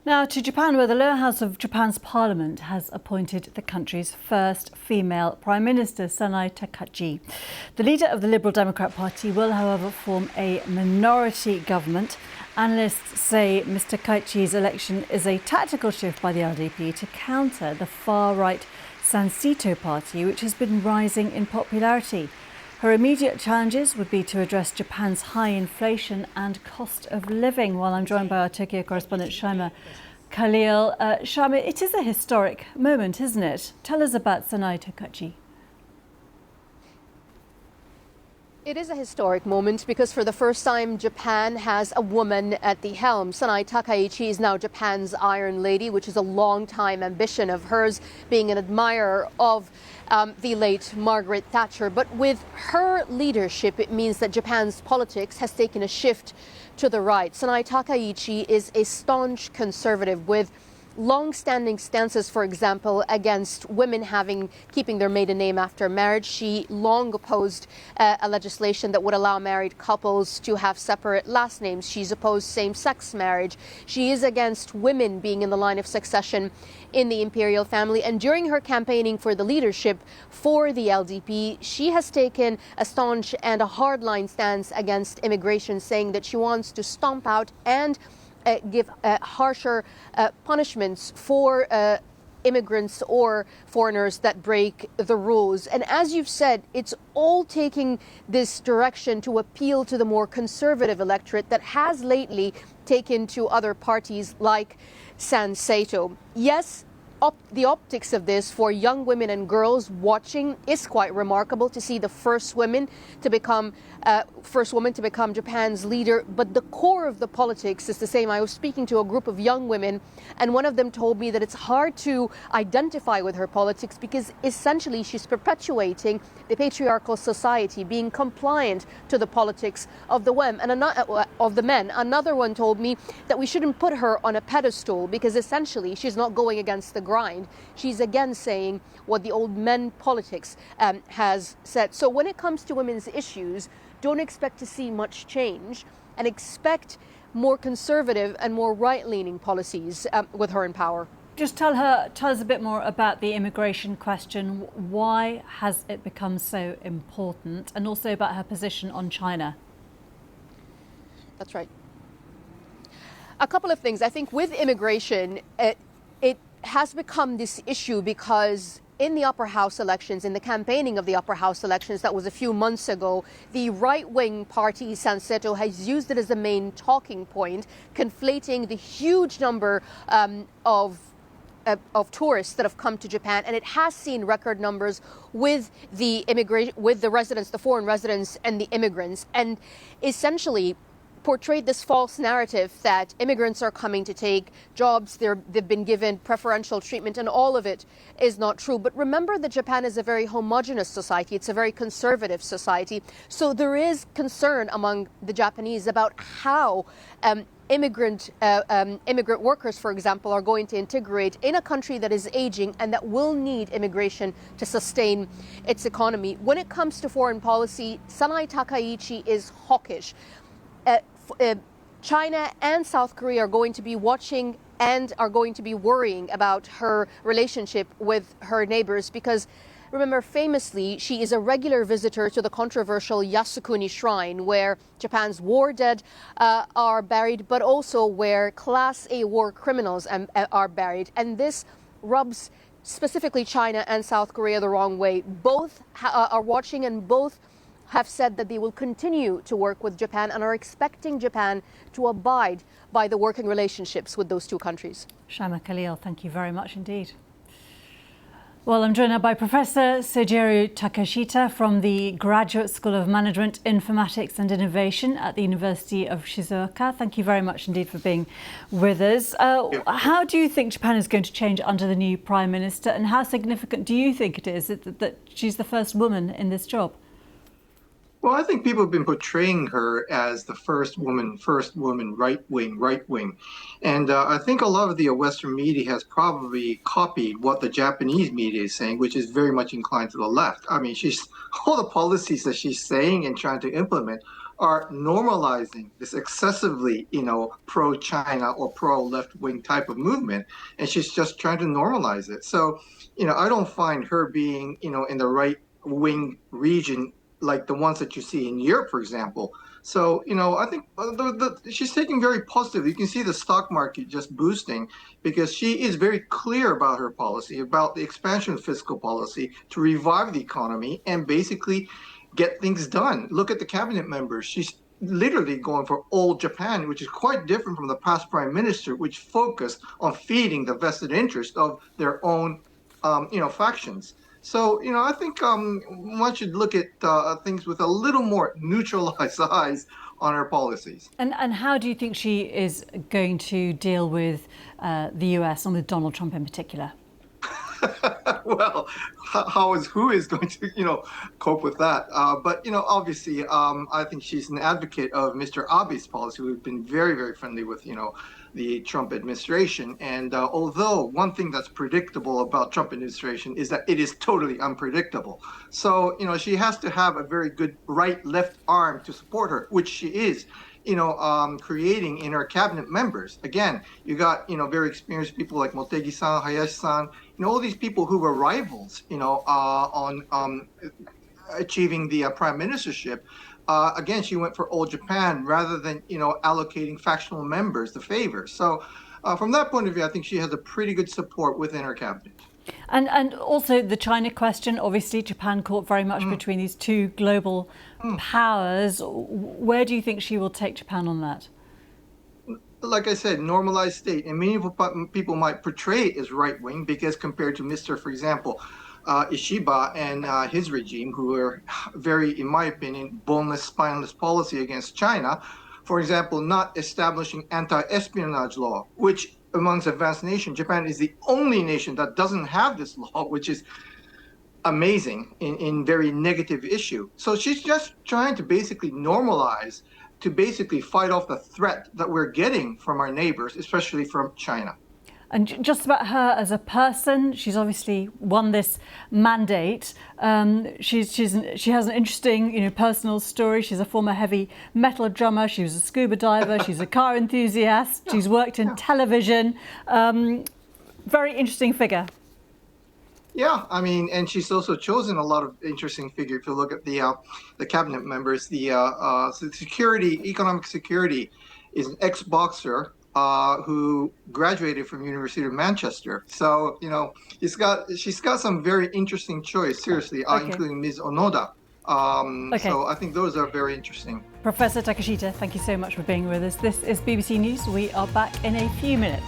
Now to Japan, where the lower house of Japan's parliament has appointed the country's first female Prime Minister, Sanae Takaichi. The leader of the Liberal Democrat Party will, however, form a minority government. Analysts say Mr. Takaichi's election is a tactical shift by the LDP to counter the far-right Sansito party, which has been rising in popularity. Her immediate challenges would be to address Japan's high inflation and cost of living. While I'm joined by our Tokyo correspondent Shaima Khalil. Shaima, it is a historic moment, isn't it? Tell us about Sanae Takaichi. It is a historic moment because for the first time, Japan has a woman at the helm. Sanae Takaichi is now Japan's Iron Lady, which is a long-time ambition of hers, being an admirer of the late Margaret Thatcher. But with her leadership, it means that Japan's politics has taken a shift to the right. Sanae Takaichi is a staunch conservative with long-standing stances, for example, against women keeping their maiden name after marriage. She long opposed a legislation that would allow married couples to have separate last names. She's opposed same-sex marriage. She is against women being in the line of succession in the imperial family. And during her campaigning for the leadership for the LDP, she has taken a staunch and a hardline stance against immigration, saying that she wants to stomp out and give harsher punishments for immigrants or foreigners that break the rules. And as you've said, it's all taking this direction to appeal to the more conservative electorate that has lately taken to other parties like Sansito. Yes, the optics of this for young women and girls watching is quite remarkable, to see the first woman to become Japan's leader. But the core of the politics is the same. I was speaking to a group of young women, and one of them told me that it's hard to identify with her politics because essentially she's perpetuating the patriarchal society, being compliant to the politics of the men. Another one told me that we shouldn't put her on a pedestal because essentially she's not going against the grind. She's again saying what the old men politics has said. So when it comes to women's issues, don't expect to see much change and expect more conservative and more right-leaning policies with her in power. Just tell us a bit more about the immigration question. Why has it become so important? And also about her position on China. That's right. A couple of things. I think with immigration, it has become this issue because in the upper house elections, in the campaigning of the upper house elections, that was a few months ago, the right-wing party Sansito has used it as the main talking point, conflating the huge number of tourists that have come to Japan, and it has seen record numbers with the residents, the foreign residents, and the immigrants, and essentially portrayed this false narrative that immigrants are coming to take jobs, they've been given preferential treatment, and all of it is not true. But remember that Japan is a very homogenous society. It's a very conservative society. So there is concern among the Japanese about how immigrant workers, for example, are going to integrate in a country that is aging and that will need immigration to sustain its economy. When it comes to foreign policy, Sanae Takaichi is hawkish. China and South Korea are going to be watching and are going to be worrying about her relationship with her neighbors because, remember, famously, she is a regular visitor to the controversial Yasukuni Shrine, where Japan's war dead are buried, but also where Class A war criminals are buried. And this rubs specifically China and South Korea the wrong way. Both are watching, and both have said that they will continue to work with Japan and are expecting Japan to abide by the working relationships with those two countries. Shaima Khalil, thank you very much indeed. Well, I'm joined now by Professor Soichiro Takeshita from the Graduate School of Management, Informatics and Innovation at the University of Shizuoka. Thank you very much indeed for being with us. How do you think Japan is going to change under the new Prime Minister, and how significant do you think it is that she's the first woman in this job? Well, I think people have been portraying her as the first woman, right wing. And I think a lot of the Western media has probably copied what the Japanese media is saying, which is very much inclined to the left. I mean, all the policies that she's saying and trying to implement are normalizing this excessively, pro-China or pro-left-wing type of movement, and she's just trying to normalize it. So, I don't find her being, in the right-wing region like the ones that you see in Europe, for example. So, I think she's taking very positive. You can see the stock market just boosting because she is very clear about her policy, about the expansion of fiscal policy to revive the economy and basically get things done. Look at the cabinet members. She's literally going for old Japan, which is quite different from the past prime minister, which focused on feeding the vested interest of their own, factions. So, I think one should look at things with a little more neutralized eyes on her policies. And how do you think she is going to deal with the US and with Donald Trump in particular? Well, who is going to, cope with that? But, obviously, I think she's an advocate of Mr. Abe's policy, who's been very, very friendly with, the Trump administration. And although one thing that's predictable about Trump administration is that it is totally unpredictable. So, she has to have a very good right-left arm to support her, which she is. Creating in her cabinet members. Again, you got, very experienced people like Motegi-san, Hayashi-san, all these people who were rivals, on achieving the prime ministership. Again, she went for old Japan rather than, allocating factional members the favors. So from that point of view, I think she has a pretty good support within her cabinet. And also the China question, obviously Japan caught very much between these two global powers. Where do you think she will take Japan on that? Like I said, normalized state. And many people might portray it as right-wing because compared to Mr., for example, Ishiba and his regime, who are very, in my opinion, boneless, spineless policy against China, for example, not establishing anti-espionage law, which amongst advanced nations, Japan is the only nation that doesn't have this law, which is amazing in very negative issue. So she's just trying to basically normalize, to basically fight off the threat that we're getting from our neighbors, especially from China. And just about her as a person, she's obviously won this mandate. She has an interesting, personal story. She's a former heavy metal drummer. She was a scuba diver. She's a car enthusiast. She's worked in television. Very interesting figure. Yeah, I mean, and she's also chosen a lot of interesting figures. If you look at the cabinet members, the economic security, is an ex-boxer who graduated from University of Manchester. So, she's got some very interesting choice, seriously, including Ms. Onoda. So I think those are very interesting. Professor Takashita, thank you so much for being with us. This is BBC News. We are back in a few minutes.